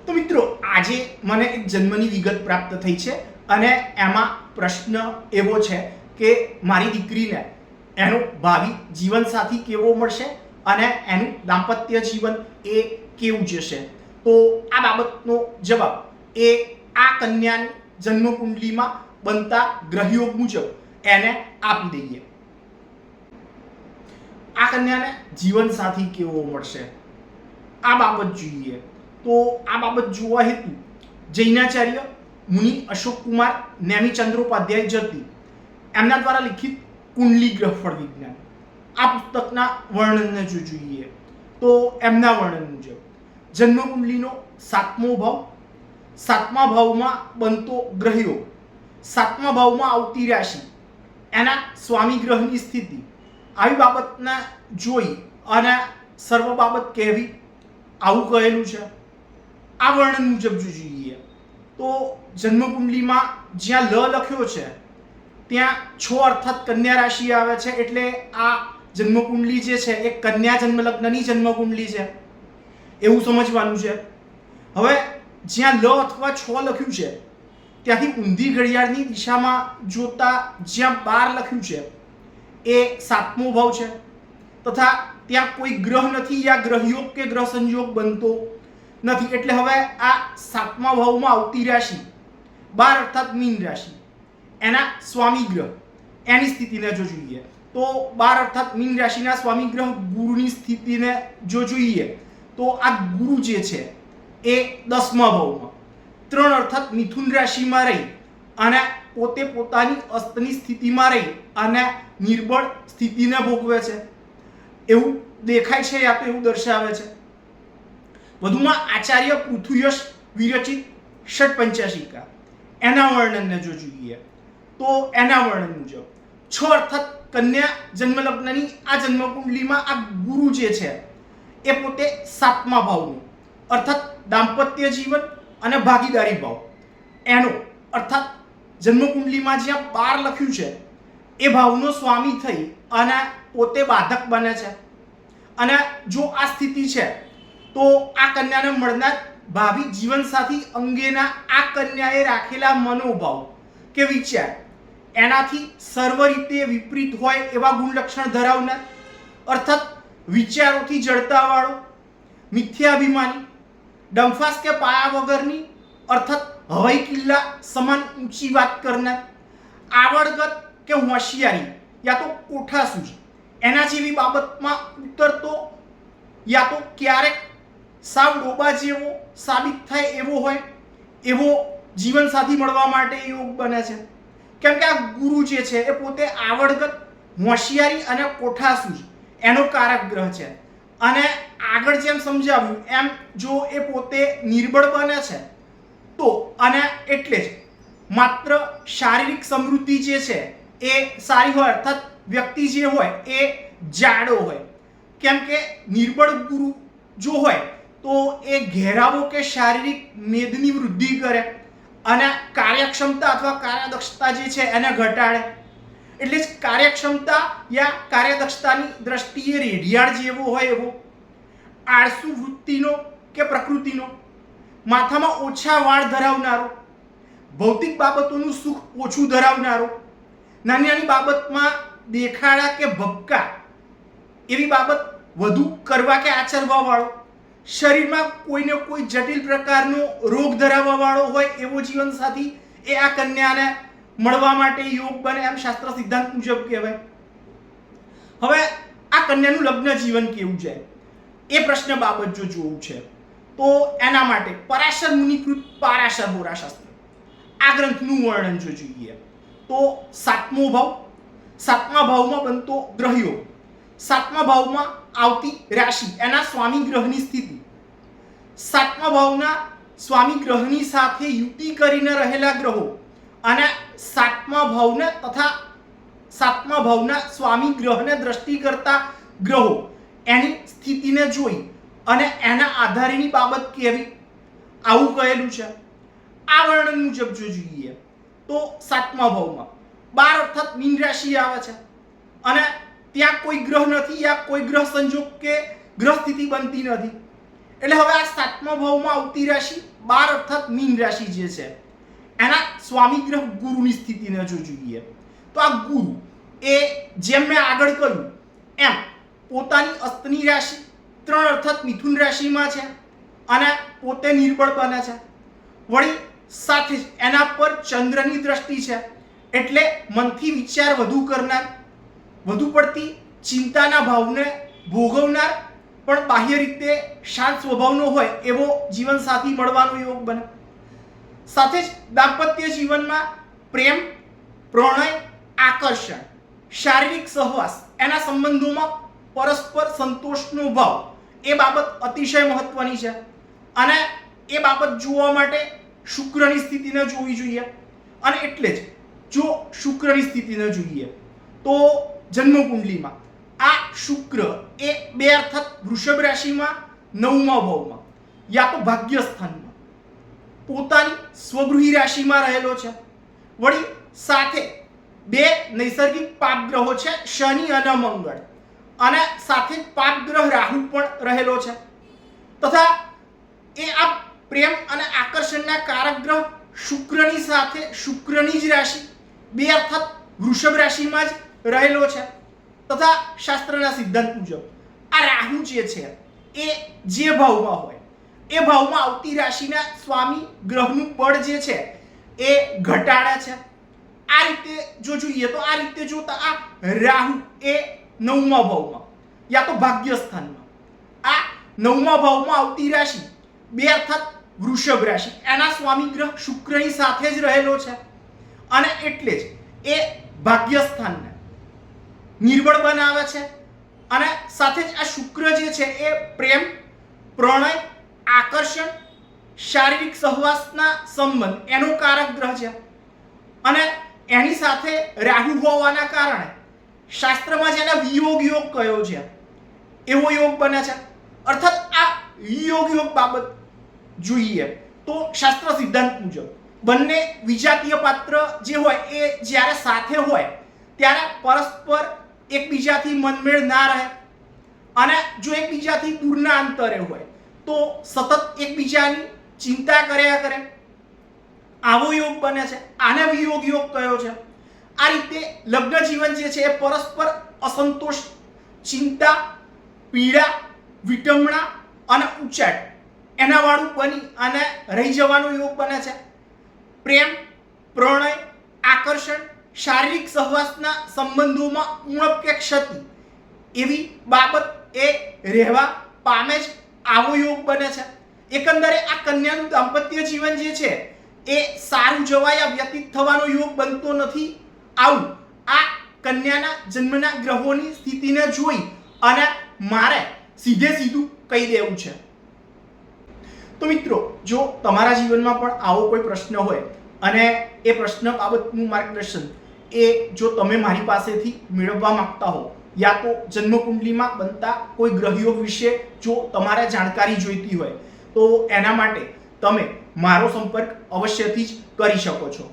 તો મિત્રો આજે મને એક જન્મની વિગત પ્રાપ્ત થઈ છે અને એમાં પ્રશ્ન એવો છે કે મારી દીકરીને એનો ભાવિ જીવનસાથી કેવો મળશે અને એનું દાંપત્ય જીવન એ કેવું જશે। તો આ બાબતનો જવાબ એ આ કન્યાની જન્મકુંડલીમાં બનતા ગ્રહયોગ મુજબ એને આપી દઈએ। આ કન્યાને જીવનસાથી કેવો મળશે આ બાબત જોઈએ। તો આ બાબત જોવા હેતુ જૈનાચાર્ય મુનિ અશોક કુમાર નેમી ચંદ્રોપાધ્યાય જતી એમના દ્વારા લિખિત કુંડલી ગ્રહફળ વિજ્ઞાન આ પુસ્તકના વર્ણનને જો જોઈએ તો એમના વર્ણન મુજબ જન્મકુંડલીનો સાતમો ભાવ, સાતમા ભાવમાં બનતો ગ્રહયોગ, સાતમા ભાવમાં આવતી રાશિ, એના સ્વામી ગ્રહની સ્થિતિ આવી બાબતને જોઈ અને સર્વ બાબત કહેવી આવું કહેલું છે। આ વર્ણન મુજબ જો જોઈએ તો જન્મકુંડલીમાં જ્યાં લ લખ્યો છે ત્યાં 6 અર્થાત કન્યા રાશિ આવે છે, એટલે આ જન્મકુંડલી જે છે એ કન્યા જન્મ લગ્નની જન્મકુંડલી છે એવું સમજવાનું છે। હવે જ્યાં લ અથવા 6 લખ્યું છે ત્યાંથી ઊંધી ઘડિયાળની દિશામાં જોતા જ્યાં 12 લખ્યું છે એ સાતમો ભાવ છે તથા ત્યાં કોઈ ગ્રહ નથી યા ગ્રહયોગ કે ગ્રહ સંયોગ બનતો નથી, એટલે હવે આ સાતમા ભાવમાં આવતી રાશિ 12 અર્થાત મીન રાશિ એના સ્વામી ગ્રહ એની સ્થિતિને જો જોઈએ તો 12 અર્થાત મીન રાશિના સ્વામી ગ્રહ ગુરુની સ્થિતિને જો જોઈએ તો આ ગુરુ જે છે એ 10મા ભાવમાં 3 અર્થાત મિથુન રાશિમાં રહી અને પોતે પોતાની અસ્તની સ્થિતિમાં રહી અને નિર્બળ સ્થિતિને ભોગવે છે એવું દેખાય છે યા તો એવું દર્શાવે છે। વધુમાં આચાર્ય પૃથુયશ વિરચિત ષટપંચાશિકા એના વર્ણનને જો જોઈએ તો એના વર્ણન મુજબ 6 અર્થાત કન્યા જન્મ લગ્નની આ જન્મકુંડલીમાં આ ગુરુ જે છે એ પોતે સાતમા ભાવનું અર્થાત દાંપત્ય જીવન અને ભાગીદારી ભાવ એનો અર્થાત જન્મકુંડલીમાં જ્યાં 12 લખ્યું છે એ ભાવનો સ્વામી થઈ અને પોતે બાધક બને છે અને જો આ સ્થિતિ છે તો આ કન્યાને મળનાર ભાવિ જીવનસાથી અંગેના આ કન્યાએ રાખેલા મનોભાવ કે વિચાર એનાથી સર્વ રીતે વિપરીત હોય એવા ગુણ લક્ષણ ધરાવનાર અર્થાત વિચારોથી જડતાવાળો, મિથ્યાભિમાની, ડંફાસ કે પાયા વગરની અર્થાત હવાઈ કિલ્લા સમાન ઊંચી વાત કરનાર, આવડગત કે હોશિયારી યા તો કોઠાસૂઝ એના જેવી બાબતમાં ઉતરતો યા તો ક્યારેક સાવ ડોબા જેવો સાબિત થાય એવો હોય એવો જીવનસાથી મળવા માટે યોગ બને છે, કેમ કે આ ગુરુ જે છે એ પોતે આવડગત, હોશિયારી અને કોઠાસૂઝ એનો કારક ગ્રહ છે અને આગળ જેમ સમજાવ્યું એમ જો એ પોતે નિર્બળ બને છે તો અને એટલે જ માત્ર શારીરિક સમૃદ્ધિ જે છે એ સારી હોય અર્થાત વ્યક્તિ જે હોય એ જાડો હોય, કેમ કે નિર્બળ ગુરુ જો હોય તો એ ઘેરાવો કે શારીરિક મેદની વૃદ્ધિ કરે અને કાર્યક્ષમતા અથવા કાર્યદક્ષતા જે છે એને ઘટાડે, એટલે જ કાર્યક્ષમતા યા કાર્યદક્ષતાની દ્રષ્ટિએ રેડિયાળ જેવો હોય એવો, આળસુ વૃત્તિનો કે પ્રકૃતિનો, માથામાં ઓછા વાળ ધરાવનારો, ભૌતિક બાબતોનું સુખ ઓછું ધરાવનારો, નાની નાની બાબતમાં દેખાડા કે ભપકા એવી બાબત વધુ કરવા કે આચરવા વાળો, શરીરમાં કોઈને કોઈ જટિલ પ્રકારનો રોગ ધરાવવા વાળો હોય એવો જીવનસાથી એ આ કન્યાને મળવા માટે યોગ બને એમ શાસ્ત્ર સિદ્ધાંત મુજબ કહેવાય। હવે આ કન્યાનું લગ્ન જીવન કેવું છે એ પ્રશ્ન બાબત જો જોવું છે તો એના માટે પરાશર મુનિકૃત પારાશર હોરાશાસ્ત્ર આ ગ્રંથનું વર્ણન જો જોઈએ તો સાતમો ભાવ, સાતમા ભાવમાં બનતો ગ્રહયોગ, સાતમા ભાવમાં આવતી રાશિ એના સ્વામી ગ્રહની સ્થિતિ, સાતમા ભાવના સ્વામી ગ્રહની સાથે યુતિ કરીને રહેલા ગ્રહો અને સાતમા ભાવને તથા સાતમા ભાવના સ્વામી ગ્રહને દ્રષ્ટિ કરતા ગ્રહો એની સ્થિતિને જોઈ અને એના આધારેની બાબત કેવી આવું કહેલું છે। આ વર્ણન મુજબ જો જોઈએ તો સાતમા ભાવમાં 12 અર્થાત મીન રાશિ આવે છે અને ત્યાં કોઈ ગ્રહ નથી યા કોઈ ગ્રહ સંજોગ કે ગ્રહ સ્થિતિ બનતી નથી, એટલે હવે આ સાતમા ભાવમાં આવતી રાશિ 12 અર્થાત મીન રાશિ જે છે એના સ્વામી ગ્રહ ગુરુની સ્થિતિને જો જોઈએ તો આ ગુરુ એ જેમ મેં આગળ કહ્યું એમ પોતાની અસ્તની રાશિ 3 અર્થાત મિથુન રાશિમાં છે અને પોતે નિર્બળ બને છે. વળી સાથે જ એના પર ચંદ્રની દ્રષ્ટિ છે એટલે મનથી વિચાર વધુ કરનાર, વધુ પડતી ચિંતાના ભાવને ભોગવનાર પણ બાહ્ય રીતે શાંત સ્વભાવનો હોય એવો જીવનસાથી મળવાનો યોગ બને. સાથે જ દાંપત્ય જીવનમાં પ્રેમ, પ્રણય, આકર્ષણ, શારીરિક સહવાસ એના સંબંધોમાં પરસ્પર સંતોષનો ભાવ એ બાબત અતિશય મહત્વની છે અને એ બાબત જોવા માટે શુક્રની સ્થિતિને જોવી જોઈએ. અને એટલે જ જો શુક્રની સ્થિતિને જોઈએ તો જન્મ કુંડલીમાં આ શુક્ર એ 2 અર્થાત વૃષભ રાશિમાં 9મા ભાવમાં યા તો ભાગ્ય સ્થાનમાં પોતાની સ્વગૃહી રાશિમાં રહેલો છે. વળી સાથે 2 નૈસર્ગિક પાપ ગ્રહો છે શનિ અને મંગળ અને સાથે પાપ ગ્રહ રાહુ પણ રહેલો છે તથા એ આ પ્રેમ અને આકર્ષણના કારક ગ્રહ શુક્રની સાથે શુક્રની જ રાશિ 2 અર્થાત વૃષભ રાશિમાં જ રહેલો છે તથા શાસ્ત્રના સિદ્ધાંત મુજબ આ રાહુ જે છે એ જે ભાવમાં હોય એ ભાવમાં આવતી રાશિના સ્વામી ગ્રહનું બળ જે છે એ ઘટાડે છે. આ રીતે જો જોઈએ તો આ રીતે જોતા આ રાહુ એ 9મા ભાવમાં યા તો ભાગ્ય સ્થાનમાં આ 9મા ભાવમાં આવતી રાશિ 2 અર્થાત વૃષભ રાશિ એના સ્વામી ગ્રહ શુક્રની સાથે જ રહેલો છે અને એટલે જ એ ભાગ્ય સ્થાનને નિર્બળ બનાવે છે અને સાથે જ આ શુક્ર જે છે એ પ્રેમ, પ્રણય, આકર્ષણ, શારીરિક સહવાસના સંબંધ એનો કારક ગ્રહ છે અને એની સાથે રાહુ હોવાના કારણે શાસ્ત્રમાં જેને વિયોગ યોગ કયો છે એવો યોગ બને છે. અર્થાત આ વિયોગ બાબત જોઈએ તો શાસ્ત્ર સિદ્ધાંત મુજબ બંને વિજાતીય પાત્ર જે હોય એ જ્યારે સાથે હોય ત્યારે પરસ્પર એકબીજાથી મનમેળ ના રહે અને જો એકબીજાથી દૂરના અંતરે હોય તો સતત એકબીજાની ચિંતા કર્યા કરે આવો યોગ બને છે. આને વિયોગ યોગ કયો છે. આ રીતે લગ્ન જીવન જે છે એ પરસ્પર અસંતોષ, ચિંતા, પીડા, વિટંબણા અને ઉચાટ એના વાળું બની અને રહી જવાનો યોગ બને છે. પ્રેમ, પ્રણય, આકર્ષણ, શારીરિક સહવાસના સંબંધોમાં ઉણપ કે ક્ષતિ એવી બાબત એ રહેવા પામે જ આવો યોગ બને છે. એકંદરે આ કન્યાનું દાંપત્ય જીવન જે છે એ સારું જવાયા વ્યતીત થવાનો યોગ બનતો નથી. આવું આ કન્યાના જન્મના ગ્રહોની સ્થિતિને જોઈ અને મારે સીધે સીધું કહી દેવું છે. તો મિત્રો, જો તમારા જીવનમાં પણ આવો કોઈ પ્રશ્ન હોય અને એ પ્રશ્ન બાબતનું માર્ગદર્શન એ જો તમે મારી પાસેથી મેળવવા માંગતા હો યા તો જન્મકુંડલીમાં બનતા કોઈ ગ્રહયોગ વિશે જો તમારે જાણકારી જોઈતી હોય તો એના માટે તમે મારો સંપર્ક અવશ્યથી જ કરી શકો છો.